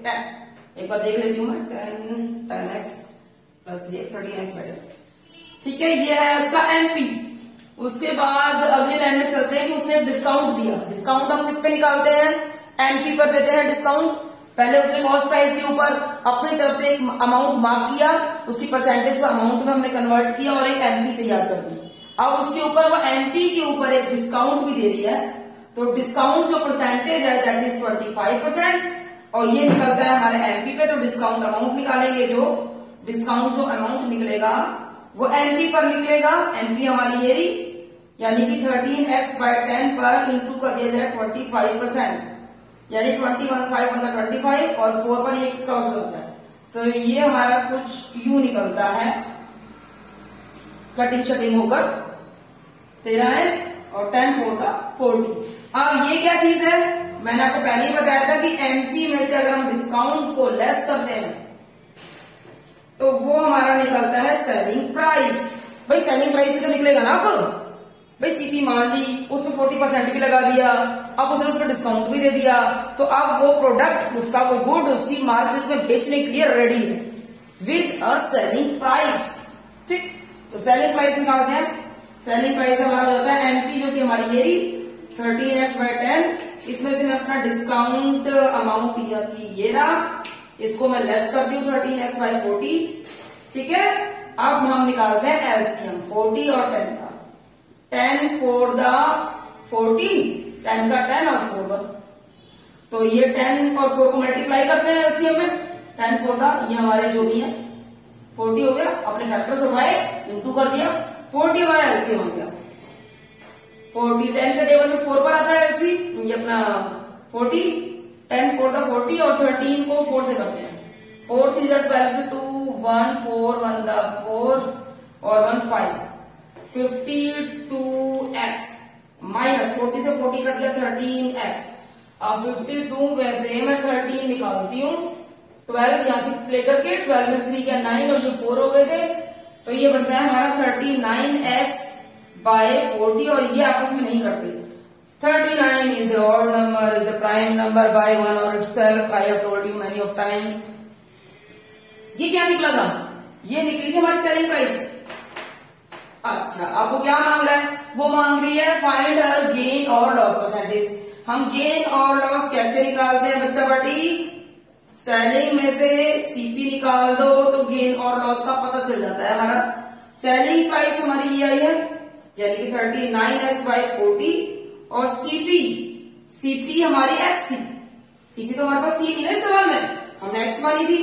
10। एक बार देख लेती हूँ मैं, 10x प्लस 3x 13x/10। ठीक है, ये है उसका एमपी। उसके बाद अगली लाइन में चलते हैं कि उसने डिस्काउंट दिया। डिस्काउंट हम किस पे निकालते हैं, एमपी पर देते हैं डिस्काउंट। पहले उसने कॉस्ट प्राइस के ऊपर अपनी तरफ से एक अमाउंट मार्क किया, उसकी परसेंटेज को अमाउंट में हमने कन्वर्ट किया और एक एमपी तैयार कर दी। अब उसके ऊपर वो एमपी के ऊपर एक डिस्काउंट भी दे दिया है, तो डिस्काउंट जो परसेंटेज है दैट इज 25%, और ये निकलता है हमारे एमपी पे। तो डिस्काउंट अमाउंट निकालेंगे, जो डिस्काउंट जो अमाउंट निकलेगा वो एमपी पर निकलेगा। एमपी हमारी ये रही, यानी कि 13x/10 पर इंटू कर दिया जाए 25%, यानी 25 और 4 पर ये क्रॉस होता है, तो ये हमारा कुछ यू निकलता है कटिंग शटिंग होकर 13x और 10 4 का 40। अब ये क्या चीज है, मैंने आपको पहले ही बताया था कि एमपी में से अगर हम डिस्काउंट को लेस करते हैं तो वो हमारा निकलता है सेलिंग प्राइस। भाई सेलिंग प्राइस ही तो निकलेगा ना। अब भाई सीपी मान ली, उसमें 40% भी लगा दिया, अब उसने उस पर डिस्काउंट भी दे दिया, तो अब वो प्रोडक्ट उसका वो गुड उसकी मार्केट में बेचने के लिए रेडी है विद अ सेलिंग प्राइस। ठीक, तो सेलिंग प्राइस निकालते हैं। सेलिंग प्राइस हमारा हो जाता है एमपी, जो कि हमारी ये 13x/10। इसमें से मैं अपना डिस्काउंट अमाउंट ये रहा, इसको मैं लेस करती हूँ 13x/40। ठीक है, अब हम निकालते हैं एलसीएम 40 और 10 का। 10 4 द 40, 10 का 10 और 4 1, तो ये 10 और 4 को मल्टीप्लाई करते हैं एलसीएम में। 10 4 द ये हमारे जो भी है 40 हो गया, अपने फैक्टर्स उठाए इंटू कर दिया, 40 हमारा एलसीएम हो गया। 40 10 के टेबल में 4 पर आता है एलसी, ये अपना 40, 10 4 द 40 और 13 को 4 से करते हैं। 4 3 द 12 2 1 4 1 द 4 और 1 5, 52x माइनस 40 से 40 कट गया 13x। अब 52 में से मैं 13 निकालती हूँ, 12 यहां से लेकर के 12 में से 3 क्या 9 और ये 4 हो गए थे, तो ये बनता है हमारा 39x/40 और ये आपस में नहीं करते। 39 is a odd number, is a prime number by one or itself. I have told you many of times. ये क्या निकला था, ये निकली थी हमारी सेलिंग प्राइस। अच्छा, अब वो क्या मांग रहा है, वो मांग रही है फाइंड हर गेन और लॉस परसेंटेज। हम गेन और लॉस कैसे निकालते हैं बच्चा बटी, सेलिंग में से सीपी निकाल दो तो गेन और लॉस का पता चल जाता है हमारा। सेलिंग प्राइस हमारी ये आई है यानी कि 39x/40 और सीपी हमारी एक्स थी। सीपी तो हमारे पास थी नहीं ना इस सवाल में, हमने एक्स मानी थी।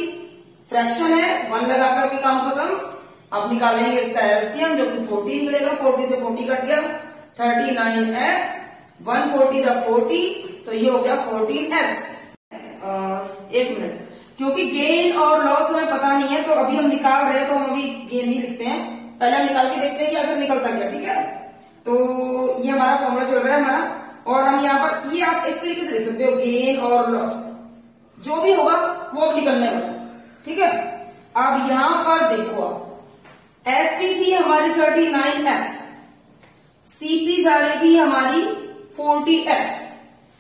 फ्रैक्शन है 1 लगा करके काम खत्म। अब निकालेंगे इसका एलसीएम जो कि 40 निकलेगा, 40 से 40 कट गया 39x 140 द 40 तो ये हो गया 14x। एक मिनट, क्योंकि गेन और लॉस हमें पता नहीं है तो अभी हम निकाल रहे हैं तो हम अभी गेन नहीं लिखते हैं, पहले हम निकाल के देखते हैं कि आखिर निकलता क्या। ठीक है, तो ये हमारा फॉर्मूला चल रहा है हमारा, और हम यहाँ पर ये आप इस तरीके से लिख सकते हो गेन और लॉस, जो भी होगा वो अब निकलने वाला। ठीक है, अब यहां पर देखो आप एसपी थी हमारी 39x, सीपी जा रही थी हमारी 40x।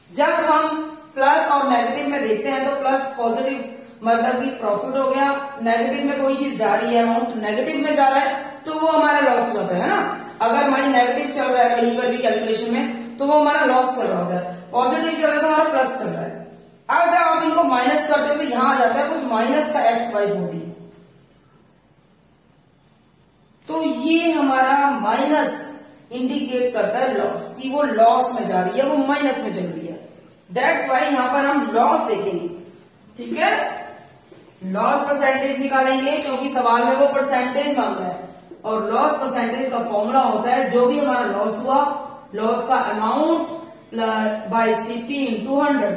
जब हम प्लस और नेगेटिव में देखते हैं तो प्लस पॉजिटिव मतलब कि प्रॉफिट हो गया, नेगेटिव में कोई चीज जा रही है अमाउंट नेगेटिव में जा रहा है तो वो हमारा लॉस होता है ना। अगर हमारी नेगेटिव चल रहा है कहीं पर भी कैलकुलेशन में तो वो हमारा लॉस कर रहा होता है, पॉजिटिव चल रहा है तो हमारा प्लस चल रहा है। अब जब आप इनको माइनस करते हो तो यहां आ जाता है कुछ माइनस का x/40, तो ये हमारा माइनस इंडिकेट करता है लॉस कि वो लॉस में जा रही है, वो माइनस में चल रही है। दैट्स वाई यहां पर हम लॉस देखेंगे। ठीक है, लॉस परसेंटेज निकालेंगे क्योंकि सवाल में वो परसेंटेज मांगा है, और लॉस परसेंटेज का फॉर्मूला होता है जो भी हमारा लॉस हुआ, लॉस का अमाउंट बाय सीपी इंटू 100,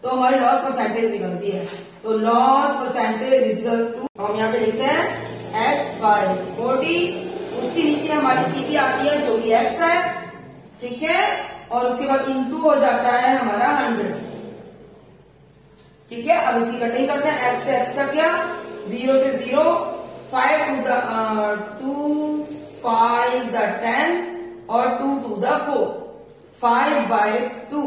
तो हमारी लॉस परसेंटेज निकलती है। तो लॉस परसेंटेज इक्वल टू हम यहाँ पे लिखते हैं x/40, उसके नीचे हमारी सीपी आती है जो कि x है। ठीक है, और उसके बाद इंटू हो जाता है हमारा 100। ठीक है, अब इसकी कटिंग करते हैं, x से x कट गया, 0 से 0, 5 to the 5 the 10 और 2 to the 4, 5/2।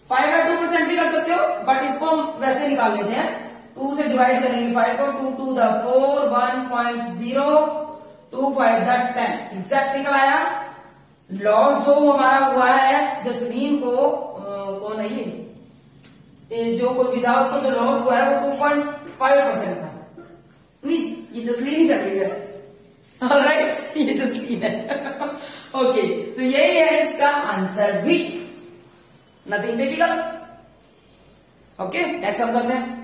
5/2% भी कर सकते हो बट इसको हम वैसे निकाल लेते हैं, 2 से डिवाइड करेंगे 5 को, 2 to the 4, 1.025 the 10 एग्जैक्ट निकल आया। लॉस जो हमारा हुआ है जसलीन को कौन है ये जो कोई विधा उसको जो लॉस हुआ है वो 2.5% था। नहीं, ये जसलीन ही चल रही है। ऑलराइट, ये जसलीन है। ओके, तो यही है इसका आंसर भी, नथिंग डिफिकल्ट। ओके, नेक्स्ट हम करते हैं।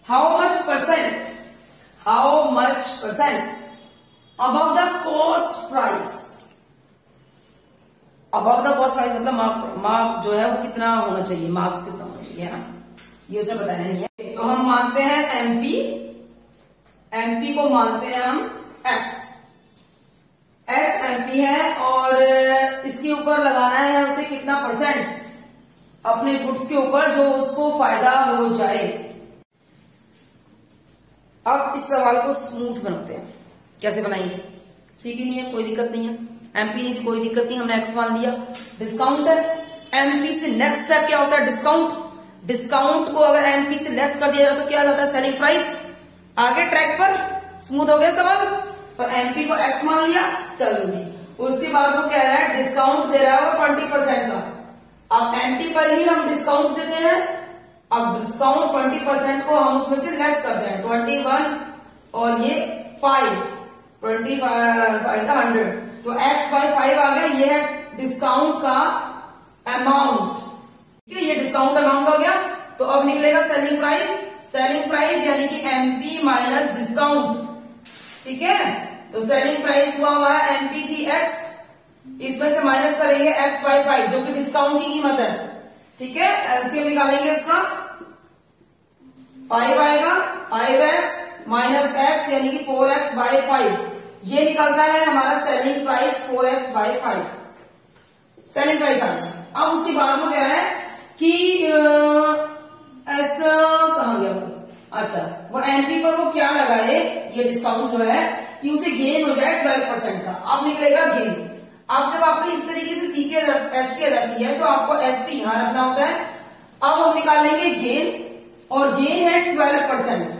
How much percent above the cost price? Above the cost price मतलब मार्क जो है वो कितना होना चाहिए, मार्क्स कितना होना चाहिए, है ना, ये उसने बताया नहीं है। तो हम मानते हैं एमपी को मानते हैं हम एक्स एमपी है, और इसके ऊपर लगाना है उसे कितना परसेंट अपने गुड्स के ऊपर जो उसको फायदा हो जाए। अब इस सवाल को स्मूथ बनाते हैं, कैसे बनाएंगे। सीपी नहीं है कोई दिक्कत नहीं है, एमपी नहीं थी कोई दिक्कत नहीं, हमने एक्स मान दिया। डिस्काउंट है, एमपी से नेक्स्ट स्टेप क्या होता है, डिस्काउंट। डिस्काउंट को अगर एमपी से लेस कर दिया जाए तो क्या आ जाता है, सेलिंग प्राइस। आगे ट्रैक पर स्मूथ हो गया सवाल, तो एमपी को एक्स मान लिया, चलो जी। उसके बाद वो कह रहा है डिस्काउंट दे रहा है वो 20% का। अब एमपी पर ही हम डिस्काउंट देते हैं, अब डिस्काउंट 20% को हम उसमें से लेस करते हैं, 21 और ये 5, 25 का 100, तो x/5 आ गया। ये है डिस्काउंट का अमाउंट। ठीक है, ये डिस्काउंट अमाउंट हो गया। तो अब निकलेगा सेलिंग प्राइस। सेलिंग प्राइस यानी कि एमपी माइनस डिस्काउंट। ठीक है, तो सेलिंग प्राइस हुआ हमारा एमपी थी x, इसमें से माइनस करेंगे x/5 जो कि डिस्काउंट की कीमत है। ठीक है, एलसीएम निकालेंगे इसका, 5 आएगा, 5x माइनस x यानी कि 4x/5, ये निकलता है हमारा selling price 4x/5, selling price आ गया। अब उसके बाद वो कह रहा है कि ऐसा कहा गया वो, अच्छा वो एमपी पर वो क्या लगाए, ये डिस्काउंट जो है कि उसे गेन हो जाए 12% का। अब निकलेगा गेन। अब जब आपको इस तरीके से सीके एसपी आ जाती है तो आपको एसपी यहां रखना होता है। अब हम निकालेंगे गेन, और गेन है 12%,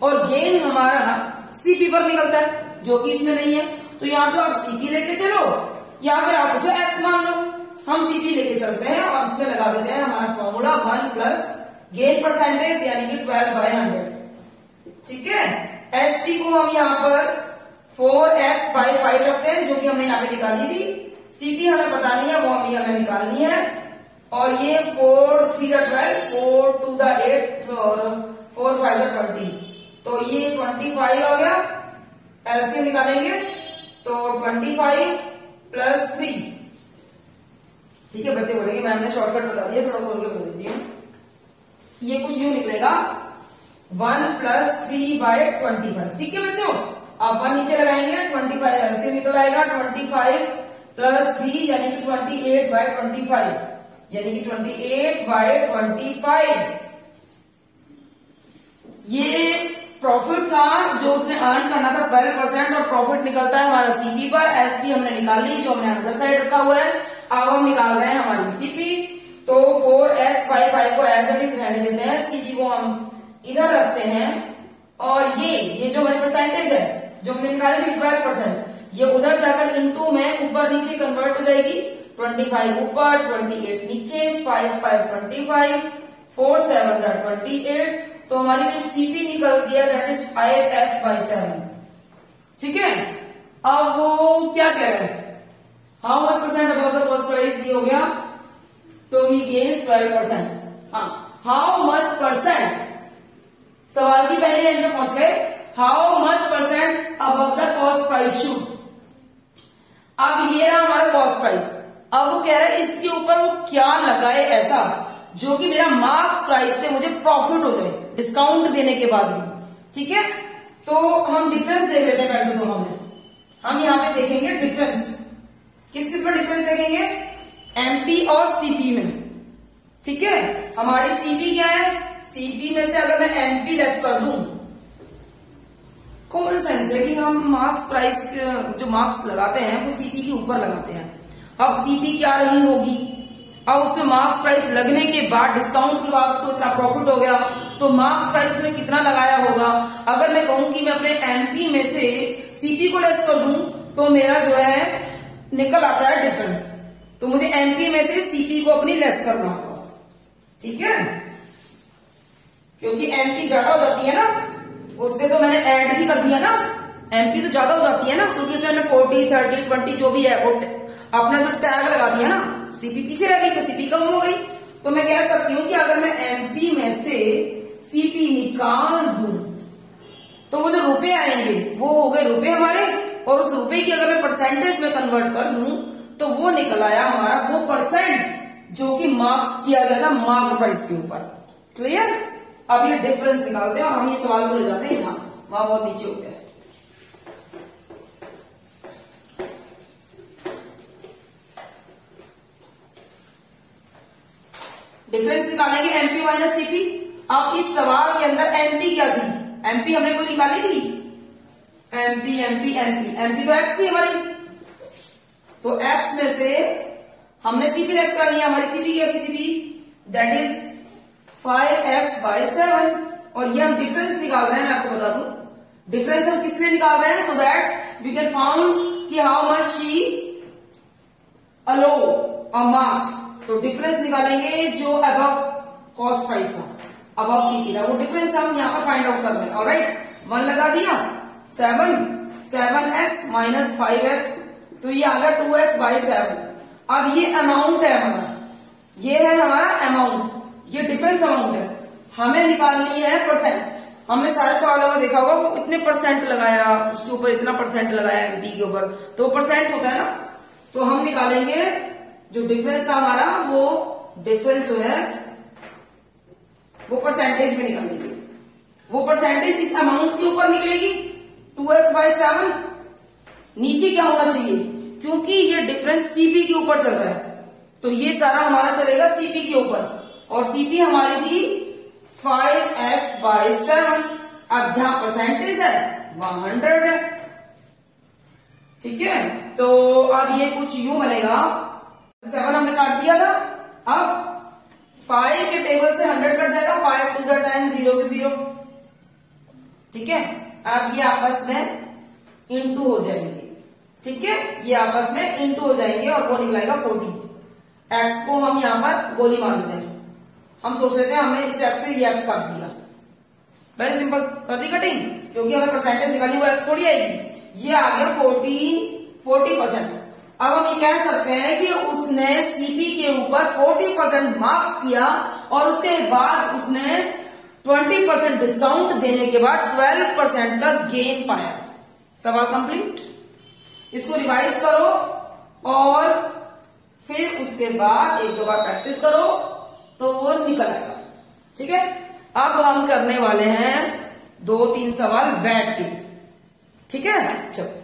और गेन हमारा सीपी पर निकलता है। जो कि इसमें नहीं है। तो यहाँ तो आप सीपी लेके चलो या फिर आप उसे एक्स मान लो। हम सीपी लेके चलते हैं और इसमें लगा देते हैं हमारा फॉर्मूला 1 प्लस गेन परसेंटेज यानी कि 12/100। ठीक है, एसपी को हम यहाँ पर 4x/5 रखते हैं जो कि हमने यहाँ पे निकाली थी। सीपी हमें पता नहीं है, वो हमें निकालनी है। और ये 4 3 12, 4 2 8 और 4 5 20, तो ये 25 हो गया। एलसीएम निकालेंगे तो 25 प्लस 3। ठीक है बच्चे बोलेंगे मैम ने शॉर्टकट बता दिया, थोड़ा खोल के बता देती हूँ। ये कुछ यूं निकलेगा 1 प्लस 3/25। ठीक है बच्चों, आप 1 नीचे लगाएंगे, 25 एलसीएम निकल आएगा। 25 प्लस 3 यानी कि 28/25 यानी कि 28/25। ये प्रॉफिट था जो उसने अर्न करना था 12% और प्रॉफिट निकलता है हमारा सीपी पर। एसपी हमने निकाल ली जो हमने अदर साइड रखा हुआ है। अब हम निकाल रहे हैं हमारी सीपी। तो 4x/5 को एज इट इज रहने देते हैं, सीपी को हम इधर रखते हैं और ये जो हमारी परसेंटेज है जो हमने निकाली थी 12%, ये उधर जाकर इनटू में ऊपर नीचे कन्वर्ट हो जाएगी। 25 ऊपर, 28 नीचे, 5 5 25, 4 7 28। तो हमारी जो सीपी निकलती है दैट इज 5x/7। ठीक है, अब वो क्या कह रहे हैं, how much percent above the cost price, ये हो गया। तो ही गेन्स 12%। हाँ, हाउ मच परसेंट, सवाल की पहली लाइन में पहुंच गए। How much percent above the cost price should. अब ये रहा हमारा कॉस्ट प्राइस। अब वो कह रहा है इसके ऊपर वो क्या लगाए ऐसा जो कि मेरा मार्क्स प्राइस से मुझे प्रॉफिट हो जाए डिस्काउंट देने के बाद भी। ठीक है, तो हम डिफरेंस देख लेते हैं पहले दोनों में। हम यहाँ पे देखेंगे डिफरेंस, किस किस में डिफरेंस देखेंगे, एमपी और सीपी में। ठीक है, हमारी सीपी क्या है, सीपी में से अगर मैं एमपी लेस कर दूं, कॉमन सेंस है कि हम मार्क्स प्राइस जो मार्क्स लगाते हैं वो सीपी के ऊपर लगाते हैं। अब सीपी क्या रही होगी, अब उसमें मार्क्स प्राइस लगने के बाद डिस्काउंट के बाद उसको इतना प्रॉफिट हो गया, तो मार्क्स प्राइस उसने कितना लगाया होगा। अगर मैं कहूं कि मैं अपने एमपी में से सीपी को लेस कर दूं तो मेरा जो है निकल आता है डिफरेंस। तो मुझे एमपी में से सीपी को अपनी लेस करना होगा। ठीक है, क्योंकि एमपी ज्यादा हो जाती है ना, उसमें तो मैंने ऐड भी कर दिया ना, एमपी तो ज्यादा हो जाती है ना, क्योंकि उसमें मैंने 40 30 20 जो भी है वो अपना जो टैग लगा दिया ना, सीपी पीछे रह गई तो सीपी कम हो गई। तो मैं कह सकती हूँ कि अगर मैं एमपी में से सीपी निकाल दूं तो वो जो रुपए आएंगे वो हो गए रुपए हमारे, और उस रुपए की अगर मैं परसेंटेज में कन्वर्ट कर दूं तो वो निकल आया हमारा वो परसेंट जो कि मार्क्स किया गया था मार्क प्राइस के ऊपर। क्लियर, अब ये डिफरेंस निकालते हैं और हम ये सवाल को ले जाते हैं यहाँ, वहां बहुत नीचे हो गया है। डिफरेंस निकालेंगे एमपी माइनस सीपी। अब इस सवाल के अंदर एमपी क्या थी, एमपी हमने कोई निकाली थी, एमपी एमपी एमपी एमपी तो एक्स थी हमारी, तो एक्स में से हमने सीपी लेस करनी है। हमारी सीपी क्या थी, सीपी दैट इज 5x/7। और ये हम डिफरेंस निकाल रहे हैं, मैं आपको बता दूं डिफरेंस हम किस लिए निकाल रहे हैं, so that we can found कि हाउ मच शी अलो और मार्क्स। तो डिफरेंस निकालेंगे जो अबव कॉस्ट प्राइस था, अबव सीपी था, वो डिफरेंस हम यहाँ पर फाइंड आउट कर रहे हैं। ऑलराइट, 1 लगा दिया, 7x माइनस 5x, तो ये आ गया 2x/7। अब ये अमाउंट है हमारा, ये है हमारा अमाउंट, ये डिफरेंस अमाउंट है, हमें निकालनी है परसेंट। हमने सारे सवालों में देखा होगा वो इतने परसेंट लगाया, उसके ऊपर इतना परसेंट लगाया एमपी के ऊपर, तो परसेंट होता है ना। तो हम निकालेंगे जो डिफरेंस था हमारा, वो डिफरेंस जो है वो परसेंटेज में निकालेंगे। वो परसेंटेज इस अमाउंट के ऊपर निकलेगी 2x/7। नीचे क्या होना चाहिए, क्योंकि ये डिफरेंस सीपी के ऊपर चल रहा है तो ये सारा हमारा चलेगा सीपी के ऊपर, और सीपी हमारी थी 5x/7। अब जहां परसेंटेज है वहां 100 है। ठीक है, तो अब ये कुछ यूं बनेगा, 7 हमने काट दिया था, अब 5 के टेबल से 100 कट जाएगा, 5 2 10 0 के 0। ठीक है, अब ये आपस में इंटू हो जाएंगे, ठीक है, ये आपस में इंटू हो जाएंगे और वो निकलाएगा 40। एक्स को हम यहाँ पर गोली मार देते हैं, हम सोच रहे थे हमने इस एक्स से ये एक्स काट दिया, वेरी सिंपल, कर दी कटिंग, क्योंकि हमें परसेंटेज निकाली वो एक्स थोड़ी आएगी, ये आ गया 40%। अब हम ये कह सकते हैं कि उसने सीपी के ऊपर 40% मार्क्स किया और उसके बाद उसने 20% डिस्काउंट देने के बाद 12% का गेन पाया। सवाल कंप्लीट। इसको रिवाइज करो और फिर उसके बाद एक दो बार प्रैक्टिस करो तो वो निकल आएगा, ठीक है। अब हम करने वाले हैं 2-3 सवाल बैठ के, ठीक है, चलो।